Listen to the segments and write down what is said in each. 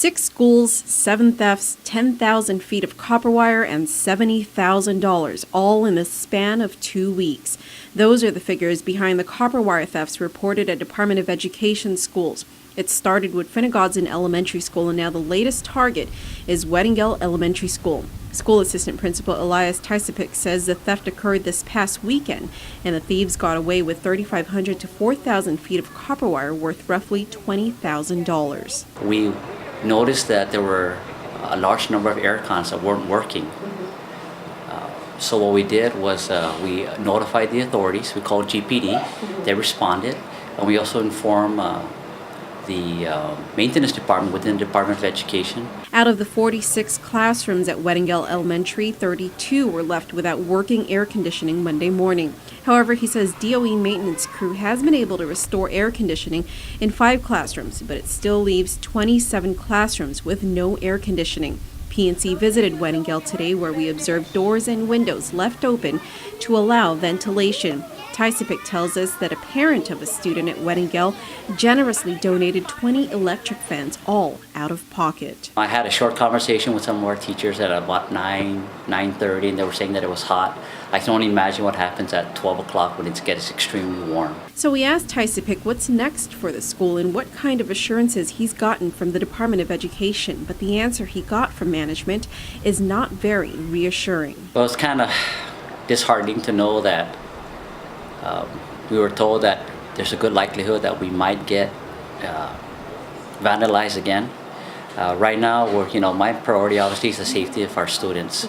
6 schools, 7 thefts, 10,000 feet of copper wire, and $70,000, all in the span of 2 weeks. Those are the figures behind the copper wire thefts reported at Department of Education schools. It started with Finegodzin Elementary School, and now the latest target is Weddingell Elementary School. School Assistant Principal Elias Tysapik says the theft occurred this past weekend, and the thieves got away with 3,500 to 4,000 feet of copper wire worth roughly $20,000. We noticed that there were a large number of air cons that weren't working. So what we did was we notified the authorities. We called GPD. They responded, and we also informed the maintenance department within the Department of Education. Out of the 46 classrooms at Weddingell Elementary, 32 were left without working air conditioning Monday morning. However, he says DOE maintenance crew has been able to restore air conditioning in 5 classrooms, but it still leaves 27 classrooms with no air conditioning. PNC visited Weddingell today, where we observed doors and windows left open to allow ventilation. Tysapik tells us that a parent of a student at Weddingell generously donated 20 electric fans, all out of pocket. I had a short conversation with some of our teachers at about 9:30, and they were saying that it was hot. I can only imagine what happens at 12 o'clock when it gets extremely warm. So we asked Tysapik what's next for the school and what kind of assurances he's gotten from the Department of Education, but the answer he got from management is not very reassuring. Well, it's kind of disheartening to know that we were told that there's a good likelihood that we might get vandalized again. Right now, my priority obviously is the safety of our students.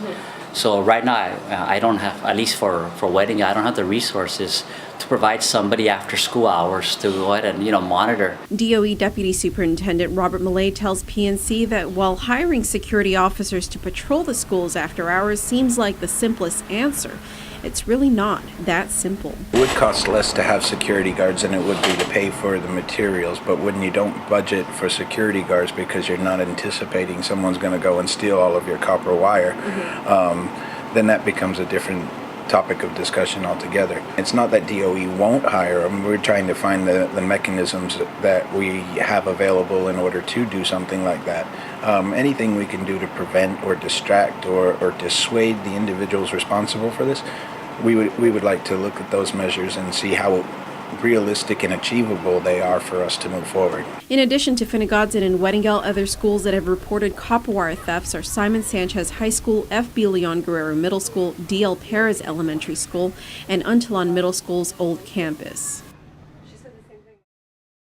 So right now, I don't have, at least for Weddingell, I don't have the resources to provide somebody after school hours to go ahead and monitor. DOE Deputy Superintendent Robert Millay tells PNC that while hiring security officers to patrol the schools after hours seems like the simplest answer, it's really not that simple. It would cost less to have security guards than it would be to pay for the materials, but when you don't budget for security guards because you're not anticipating someone's going to go and steal all of your copper wire, then that becomes a different topic of discussion altogether. It's not that DOE won't hire them. We're trying to find the mechanisms that we have available in order to do something like that. Anything we can do to prevent or distract or dissuade the individuals responsible for this, we would like to look at those measures and see how realistic and achievable they are for us to move forward. In addition to Finegodzin and Weddingell, other schools that have reported copper wire thefts are Simon Sanchez High School, F.B. Leon Guerrero Middle School, D.L. Perez Elementary School, and Untalon Middle School's old campus.